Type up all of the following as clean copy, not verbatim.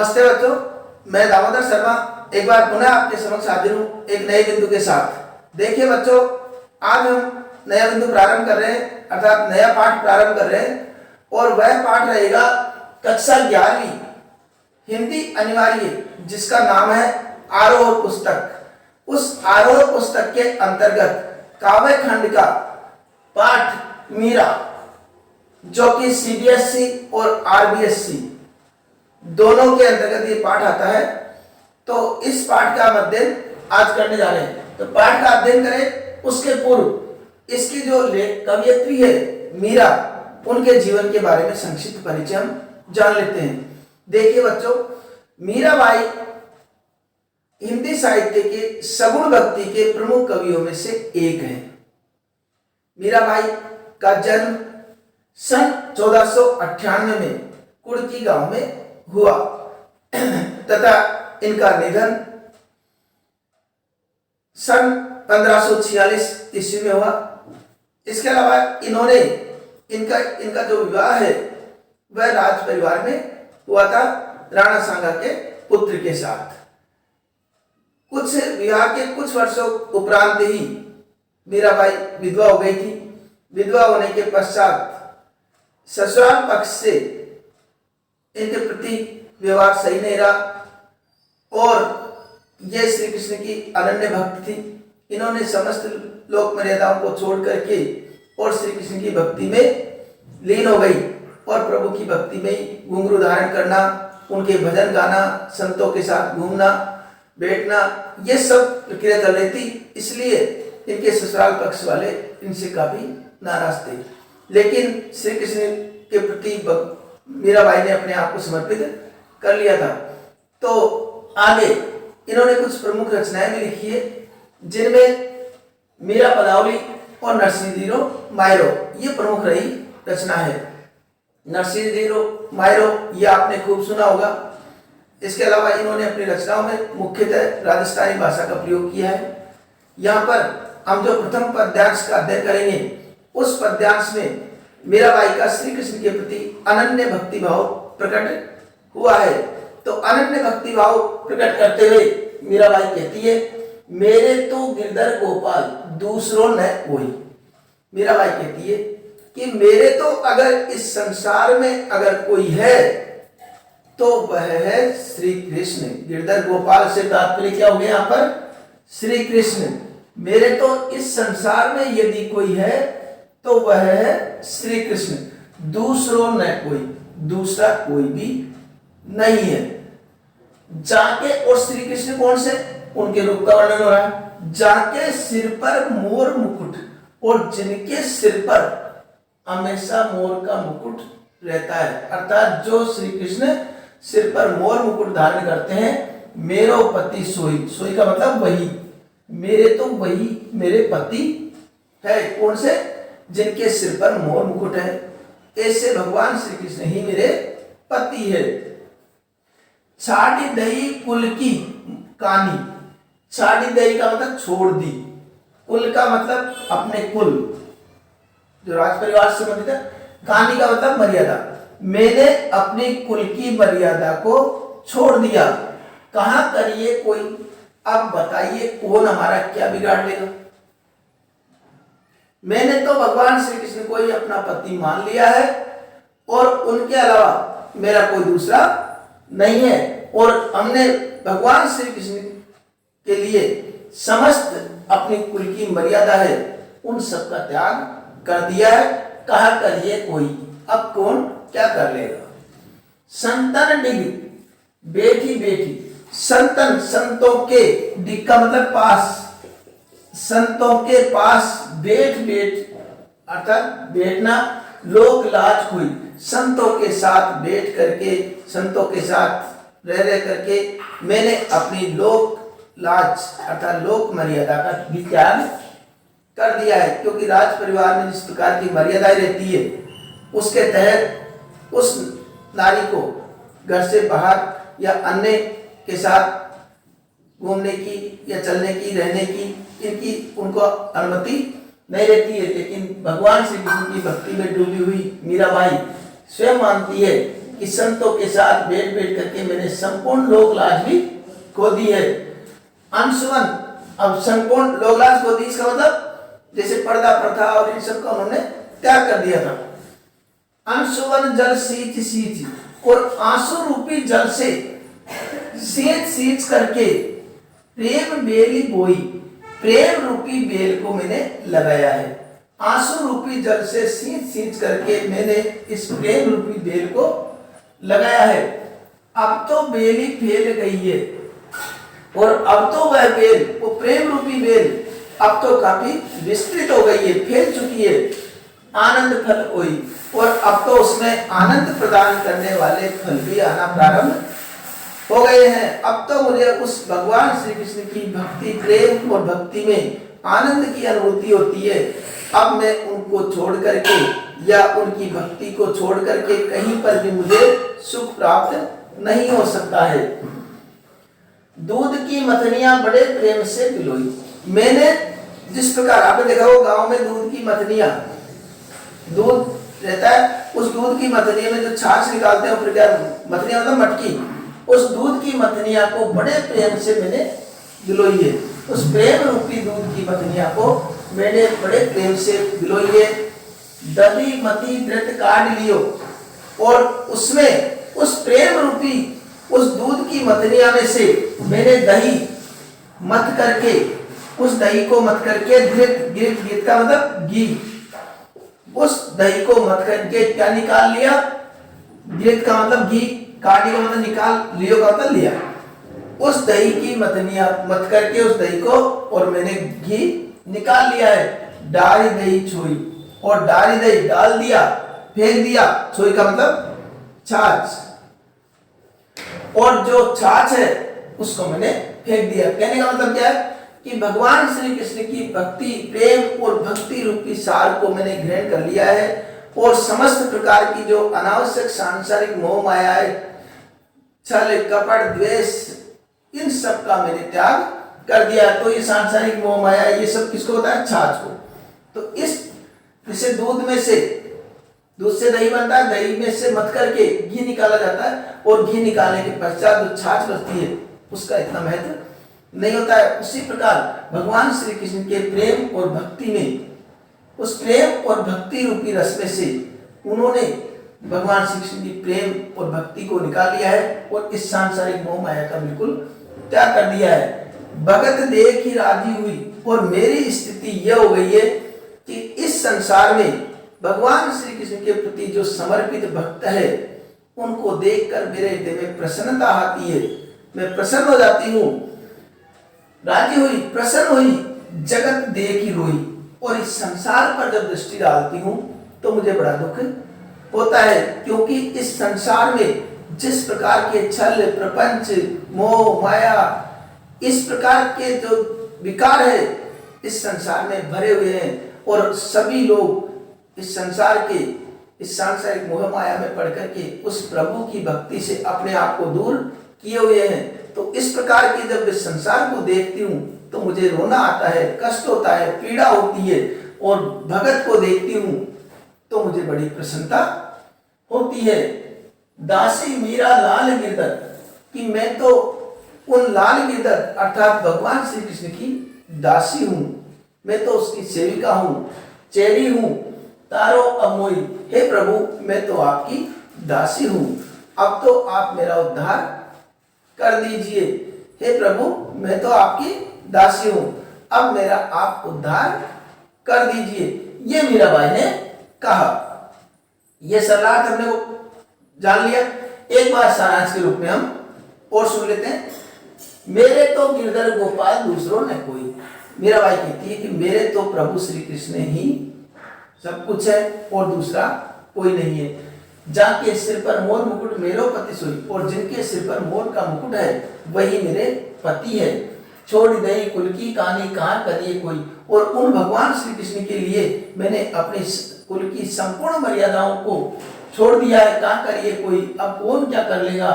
नमस्ते बच्चों, मैं दामोदर शर्मा एक बार पुनः आपके समक्ष हाजिर हूँ एक नए बिंदु के साथ। देखिए बच्चों, आज हम नया बिंदु प्रारंभ कर रहे हैं, अर्थात नया पाठ प्रारंभ कर रहे हैं और वह पाठ रहेगा कक्षा 11वीं हिंदी अनिवार्य, जिसका नाम है आरोह पुस्तक। उस आरोह पुस्तक के अंतर्गत काव्य खंड का पाठ मीरा, जो कि सीबीएसई और आरबीएसई दोनों के अंतर्गत ये पाठ आता है। तो इस पाठ का अध्ययन आज करने जा रहे हैं। तो पाठ का अध्ययन करें उसके पूर्व इसकी जो कवयित्री है मीरा, उनके जीवन के बारे में संक्षिप्त परिचय हम जान लेते हैं। देखिए बच्चों, मीराबाई हिंदी साहित्य के सगुण भक्ति के प्रमुख कवियों में से एक है। मीराबाई का जन्म सन 1498 में कुड़की गांव में हुआ तथा इनका निधन सन 1546 ईस्वी में हुआ। इसके अलावा इन्होंने इनका जो विवाह है वह राज परिवार में हुआ था, राणा सांगा के पुत्र के साथ। कुछ विवाह के कुछ वर्षों उपरांत ही मीराबाई विधवा हो गई थी। विधवा होने के पश्चात ससुराल पक्ष से इनके प्रति व्यवहार सही नहीं रहा और ये श्री कृष्ण की अनन्य भक्त थी। इन्होंने समस्त लोक मर्यादाओं को छोड़ करके और श्री कृष्ण की भक्ति में लीन हो गई और प्रभु की भक्ति में ही घुंघरू धारण करना, उनके भजन गाना, संतों के साथ घूमना बैठना, ये सब प्रक्रिया चल रही थी। इसलिए इनके ससुराल पक्ष वाले इनसे काफी नाराज थे। लेकिन श्री कृष्ण के प्रति मीराबाई ने अपने आप को समर्पित कर लिया था। तो आगे इन्होंने कुछ प्रमुख रचनाएं भी लिखी है, जिनमें मीरा पदावली और नरसिंह मायरो ये प्रमुख रही रचना है। नरसिंह मायरो ये आपने खूब सुना होगा। इसके अलावा इन्होंने अपनी रचनाओं में मुख्यतः राजस्थानी भाषा का प्रयोग किया है। यहाँ पर हम जो प्रथम पद्यांश का अध्ययन करेंगे, उस पद्यांश में मीराबाई का श्री कृष्ण के प्रति अनन्य भक्ति भाव प्रकट हुआ है। तो अनन्य भक्ति भाव प्रकट करते हुए मीराबाई कहती है, मेरे तो गिरधर गोपाल दूसरों न कोई। मीराबाई कहती है कि मेरे तो अगर इस संसार में अगर कोई है तो वह है श्री कृष्ण। गिरधर गोपाल से तात्पर्य क्या हो गया यहाँ पर? श्री कृष्ण। मेरे तो इस संसार में यदि कोई है तो वह है श्री कृष्ण, दूसरों न कोई, दूसरा कोई भी नहीं है। जाके, और श्री कृष्ण कौन से? उनके रूप का वर्णन हो रहा है। जाके सिर पर मोर मुकुट, और जिनके सिर पर हमेशा मोर का मुकुट रहता है, अर्थात जो श्री कृष्ण सिर पर मोर मुकुट धारण करते हैं। मेरो पति सोई, सोई का मतलब वही, मेरे तो वही मेरे पति है। कौन से? जिनके सिर पर मोर मुकुट है। ऐसे भगवान श्री कृष्ण ही मेरे पति है। छाड़ी दही कुल की कानी, छाड़ी दही का मतलब छोड़ दी, कुल का मतलब अपने कुल जो राज परिवार से संबंधित है, कानी का मतलब मर्यादा। मैंने अपनी कुल की मर्यादा को छोड़ दिया। कहाँ करिए कोई? अब बताइए कौन हमारा क्या बिगाड़ लेगा? मैंने तो भगवान श्री कृष्ण को ही अपना पति मान लिया है और उनके अलावा मेरा कोई दूसरा नहीं है। और हमने भगवान श्री कृष्ण के लिए समस्त अपनी कुल की मर्यादा है उन सब का त्याग कर दिया है। कहा करिए कोई, अब कौन क्या कर लेगा? संतन डिग बैठी बैठी, संतन संतों के, डिग का मतलब पास, संतों के पास बैठ बैठ अर्थात बैठना, लोक लाज हुई। संतों के साथ बैठ करके, संतों के साथ रह करके मैंने अपनी लोक लाज अर्थात लोक मर्यादा का भी त्याग कर दिया है। क्योंकि राज परिवार में जिस प्रकार की मर्यादाएं रहती है, उसके तहत उस नारी को घर से बाहर या अन्य के साथ घूमने की या चलने की, रहने की, इनकी उनको अनुमति नहीं रहती है। लेकिन भगवान श्री कृष्ण की भक्ति में डूबी हुई मीराबाई स्वयं मानती है कि संतों के साथ बैठ बैठ करके मैंने संपूर्ण लोक लाज भी खो दी है। अंशुवन, अब संपूर्ण लोक लाज खो दी, इसका मतलब जैसे पर्दा प्रथा और इन सब का उन्होंने त्याग कर दिया था। अंशुवन जल सींच सींच, और आंसू रूपी जल से सींच सींच करके प्रेम बेली बोई, प्रेम रूपी बेल को मैंने लगाया है। आंसू रूपी जल से सींच सींच करके मैंने इस प्रेम रूपी बेल को लगाया है। अब तो बेली फैल गई है, और अब तो वह बेल, वो प्रेम रूपी बेल अब तो काफी विस्तृत हो गई है, फैल चुकी है। आनंद फल हुई, और अब तो उसमें आनंद प्रदान करने वाले फल भी आना प्रारंभ हो गए हैं। अब तो मुझे उस भगवान श्री कृष्ण की भक्ति, प्रेम और भक्ति में आनंद की अनुभूति होती है। अब मैं उनको छोड़ करके या उनकी भक्ति को छोड़ करके कहीं पर भी मुझे सुख प्राप्त नहीं हो सकता है। दूध की मथनियां बड़े प्रेम से पिलोई, मैंने जिस प्रकार आपने देखा हो गांव में दूध की मथनियां, दूध रहता है, उस दूध की मथनी में जो छाछ निकालते हैं, फिर क्या मथनियां मतलब मटकी, उस दूध की मथनियां को बड़े प्रेम से मैंने गिलोई है। उस प्रेम रूपी दूध की मथनियां को मैंने बड़े प्रेम से गिलोई है। दही मती धृत काट लियो, और उसमें उस प्रेम रूपी उस दूध की मथनियां में से मैंने दही मत करके, उस दही को मत करके घृत, घृत का मतलब घी, उस दही को मत करके क्या निकाल लिया, घृत का मतलब घी, काटी का मतलब निकाल, लियो का मतलब लिया। उस दही की मथनियां मत करके उस दही को, और मैंने घी निकाल लिया है। डारी दही छोई, और डारी दही डाल दिया, फेंक दिया। छोई का मतलब छाछ, और जो छाछ है उसको मैंने फेंक दिया। कहने का मतलब क्या है कि भगवान श्री कृष्ण की भक्ति, प्रेम और भक्ति रूपी सार को मैंने ग्रहण कर लिया है, और समस्त प्रकार की जो अनावश्यक सांसारिक मोह माया है, छल कपट द्वेष, इन सब का मैंने त्याग कर दिया। तो ये सांसारिक मोह माया, ये सब किसको होता है, छाछ को। तो इसे दूध में से, दूध से दही बनता है, दही में से मत करके घी निकाला जाता है, और घी निकालने के पश्चात जो छाछ बचती है उसका इतना महत्व नहीं होता है। उसी प्रकार भगवान श्री कृष्ण के प्रेम और भक्ति में, उस प्रेम और भक्ति रूपी रस में से उन्होंने भगवान श्री कृष्ण की प्रेम और भक्ति को निकाल लिया है, और इस सांसारिक मोह माया का बिल्कुल त्याग कर दिया है। भगत देख ही राजी हुई, और मेरी स्थिति यह हो गई है कि इस संसार में भगवान श्री कृष्ण के प्रति जो समर्पित भक्त है, उनको देखकर मेरे हृदय में प्रसन्नता आती है, मैं प्रसन्न हो जाती हूँ। राजी हुई, प्रसन्न हुई, जगत देख ही रोई, और इस संसार पर जब दृष्टि डालती हूँ तो मुझे बड़ा दुख होता है, क्योंकि इस संसार में जिस प्रकार के छल प्रपंच मोह माया, इस प्रकार के जो विकार है इस संसार में भरे हुए हैं, और सभी लोग इस संसार के, इस सांसारिक मोह माया में पड़ करके उस प्रभु की भक्ति से अपने आप को दूर किए हुए हैं। तो इस प्रकार की जब इस संसार को देखती हूँ तो मुझे रोना आता है, कष्ट होता है, पीड़ा होती है, और भगत को देखती हूँ तो मुझे बड़ी प्रसन्नता होती है। दासी मीरा लाल गिरधर, कि मैं तो उन लाल गिरधर अर्थात भगवान श्री कृष्ण की दासी हूँ, मैं तो उसकी सेविका हूँ, चेरी हूँ। तारो अमोई, हे प्रभु मैं तो आपकी दासी हूँ, अब तो आप मेरा उद्धार कर दीजिए। हे प्रभु मैं तो आपकी दासी हूँ, अब मेरा आप उद्धार कर दीजिए। ये मीराबाई ने कहा। ये शरणार्थ हमने को जान लिया। एक बार सारांश के रूप में हम और सुन लेते हैं। मेरे तो गिरधर गोपाल दूसरों ने कोई, मीराबाई कहती है कि मेरे तो प्रभु श्री कृष्ण ही सब कुछ है और दूसरा कोई नहीं है। जाके सिर पर मोर मुकुट मेरो पति सोई, और जिनके सिर पर मोर का मुकुट है वही मेरे पति है। छोड़ दई कुल की कहानी कहाँ करिए कोई, और उन भगवान श्री कृष्ण के लिए मैंने अपने कुल की संपूर्ण मर्यादाओं को छोड़ दिया है, कहाँ करिए कोई, अब कौन क्या कर लेगा।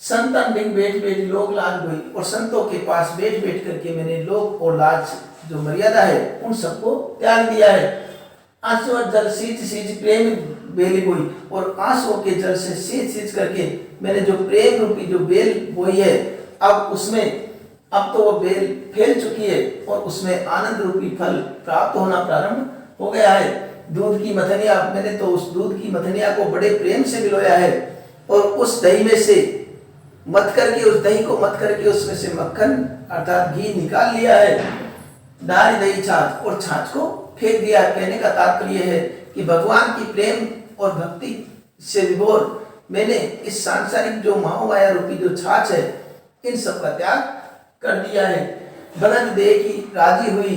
संतन बिन बैठ बैठ लोग लाज हुई, और संतों के पास बैठ बैठ करके मैंने लोग और लाज जो मर्यादा है उन सबको त्याग दिया है। आंसू जल सींच सींच प्रेम बेली बोई और आंसुओं के जल से सींच करके मैंने जो प्रेम रूपी जो बेल बोई है, अब तो वो बेल फैल चुकी है और उसमें आनंद रूपी फल प्राप्त होना प्रारंभ हो गया है। दूध की मथनिया, मैंने तो उस दूध की मथनिया को बड़े प्रेम से भिगोया है और उस दही में से मथ करके, उस दही को मथ करके उसमें से मक्खन अर्थात घी निकाल लिया है। नारी दही छाछ, और छाछ को फेंक दिया है। कहने का तात्पर्य है कि भगवान की प्रेम और भक्ति से विभोर मैंने इस सांसारिक जो महामाया रूपी जो छाछ है, इन सब का त्याग कर दिया है। बनत देह की राजी हुई,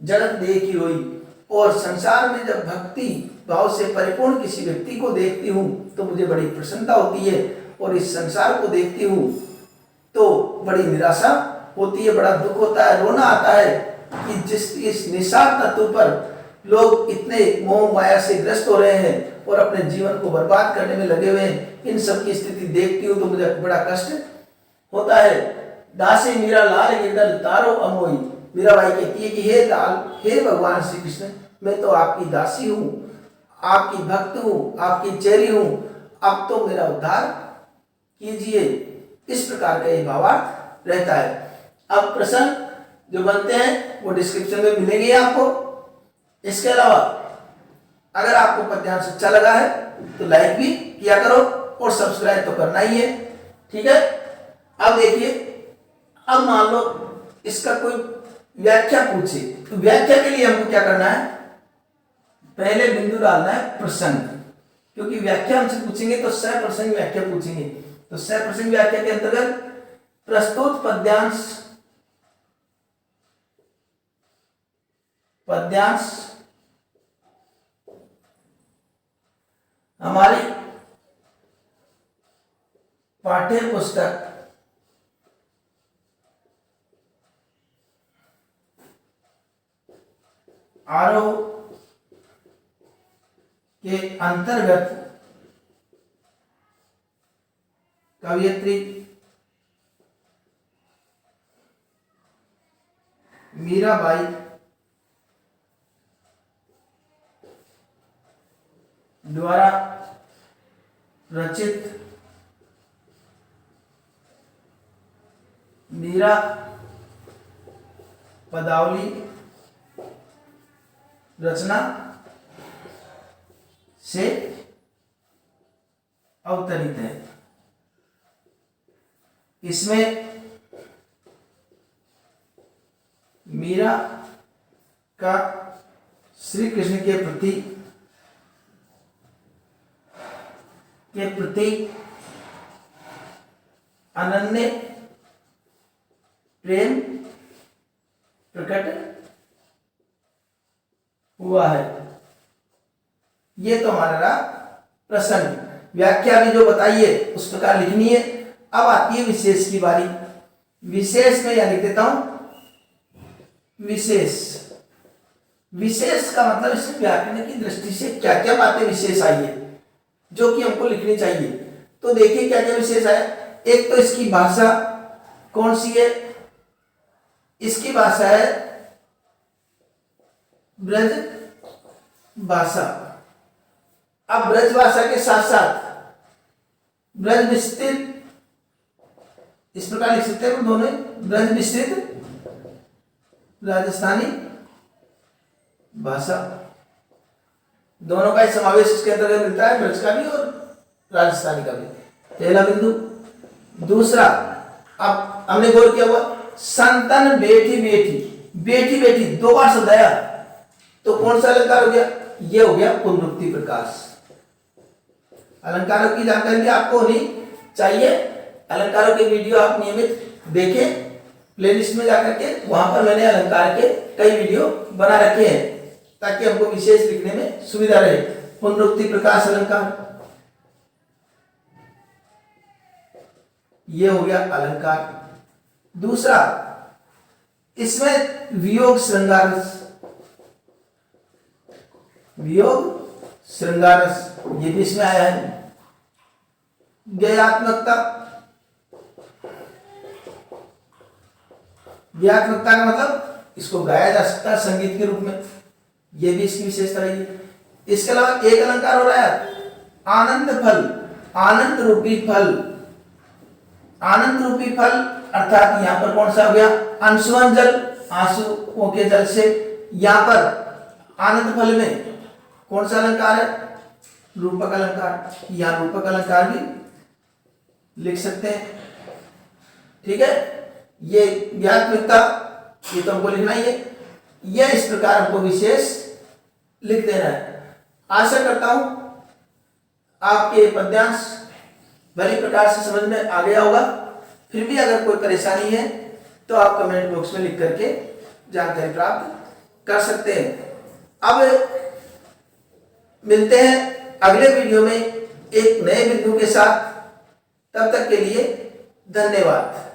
जगत देह की रोई। और संसार में जब भक्ति भाव से परिपूर्ण किसी व्यक्ति को देखती हूँ तो मुझे बड़ी प्रसन्नता होती है, और इस संसार को देखती हूँ तो बड़ी निराशा होती है, बड़ा दुख होता है, रोना आता है कि इस निसार तत्व पर लोग इतने मोह माया से ग्रस्त हो रहे हैं और अपने जीवन को बर्बाद करने में लगे हुए हैं। इन सब की स्थिति देखती हूँ तो मुझे बड़ा कष्ट होता है। दासी मीरा लाल गिरधर तारो अमोई, मीराबाई कहती है कि हे लाल, हे भगवान श्री कृष्ण, मैं तो आपकी दासी हूँ, आपकी भक्त हूँ, आपकी चेरी हूँ, अब तो मेरा उद्धार कीजिए। इस प्रकार का ये भावार्थ रहता है। अब प्रश्न जो बनते हैं वो डिस्क्रिप्शन में मिलेंगे आपको। इसके अलावा अगर आपको पद्यांश अच्छा लगा है तो लाइक भी किया करो और सब्सक्राइब तो करना ही है, ठीक है। अब देखिए, अब मान लो इसका कोई व्याख्या पूछे तो व्याख्या के लिए हमको क्या करना है, पहले बिंदु डालना है प्रसंग, क्योंकि व्याख्या हमसे पूछेंगे तो सप्रसंग व्याख्या पूछेंगे। तो सप्रसंग व्याख्या के अंतर्गत प्रस्तुत पद्यांश हमारी पाठ्य पुस्तक आरोह के अंतर्गत कवयित्री मीराबाई द्वारा रचित मीरा पदावली रचना से अवतरित है। इसमें मीरा का श्री कृष्ण के प्रति अनन्य प्रेम प्रकट हुआ है। ये तो हमारा प्रसंग। व्याख्या भी जो बताइए उस प्रकार लिखनी है। अब आती है विशेष की बारी। विशेष में यह लिख देता हूं, विशेष। विशेष का मतलब इस व्याकरण की दृष्टि से क्या क्या बातें विशेष आई है जो कि हमको लिखनी चाहिए। तो देखिए क्या क्या विशेष है। एक तो इसकी भाषा कौन सी है, इसकी भाषा है ब्रज भाषा। अब ब्रज भाषा के साथ साथ ब्रज विस्तृत, इस प्रकार लिख सकते हैं दोनों, ब्रज विस्तृत राजस्थानी भाषा, दोनों का समावेश इसके अंतर्गत मिलता है, ब्रज का भी और राजस्थानी का भी। पहला बिंदु। दूसरा, अब हमने गौर किया हुआ संतन बेटी बेटी, बेटी बेटी दो बार शब्द आया, तो कौन सा अलंकार हो गया, ये हो गया पुनरुक्ति प्रकाश। अलंकारों की जानकारी आपको होनी चाहिए। अलंकारों के वीडियो आप नियमित देखें, प्लेलिस्ट में जाकर के, वहां पर मैंने अलंकार के कई वीडियो बना रखे हैं ताकि हमको विशेष लिखने में सुविधा रहे। पुनरुक्ति प्रकाश अलंकार, ये हो गया अलंकार। दूसरा, इसमें वियोग श्रृंगार रस, वियोग श्रृंगार रस ये भी इसमें आया है। व्ययात्मकता, व्ययात्मकता का मतलब इसको गाया जा सकता है संगीत के रूप में, यह भी इसकी विशेषता रही है। इसके अलावा एक अलंकार हो रहा है आनंद फल, आनंद रूपी फल। आनंद रूपी फल अर्थात यहां पर कौन सा हो गया, अंशुमन जल, आंसुओं के जल से। यहां पर आनंद फल में कौन सा अलंकार है, रूपक अलंकार। यहां रूपक अलंकार भी लिख सकते हैं। ठीक है, ये व्यात्मकता ये तो हमको लिखना ही है, यह इस प्रकार हमको विशेष लिख देना है। आशा करता हूं आपके पद्यांश भली प्रकार से समझ में आ गया होगा। फिर भी अगर कोई परेशानी है तो आप कमेंट बॉक्स में लिख करके जानकारी प्राप्त कर सकते हैं। अब मिलते हैं अगले वीडियो में एक नए बिंदु के साथ। तब तक के लिए धन्यवाद।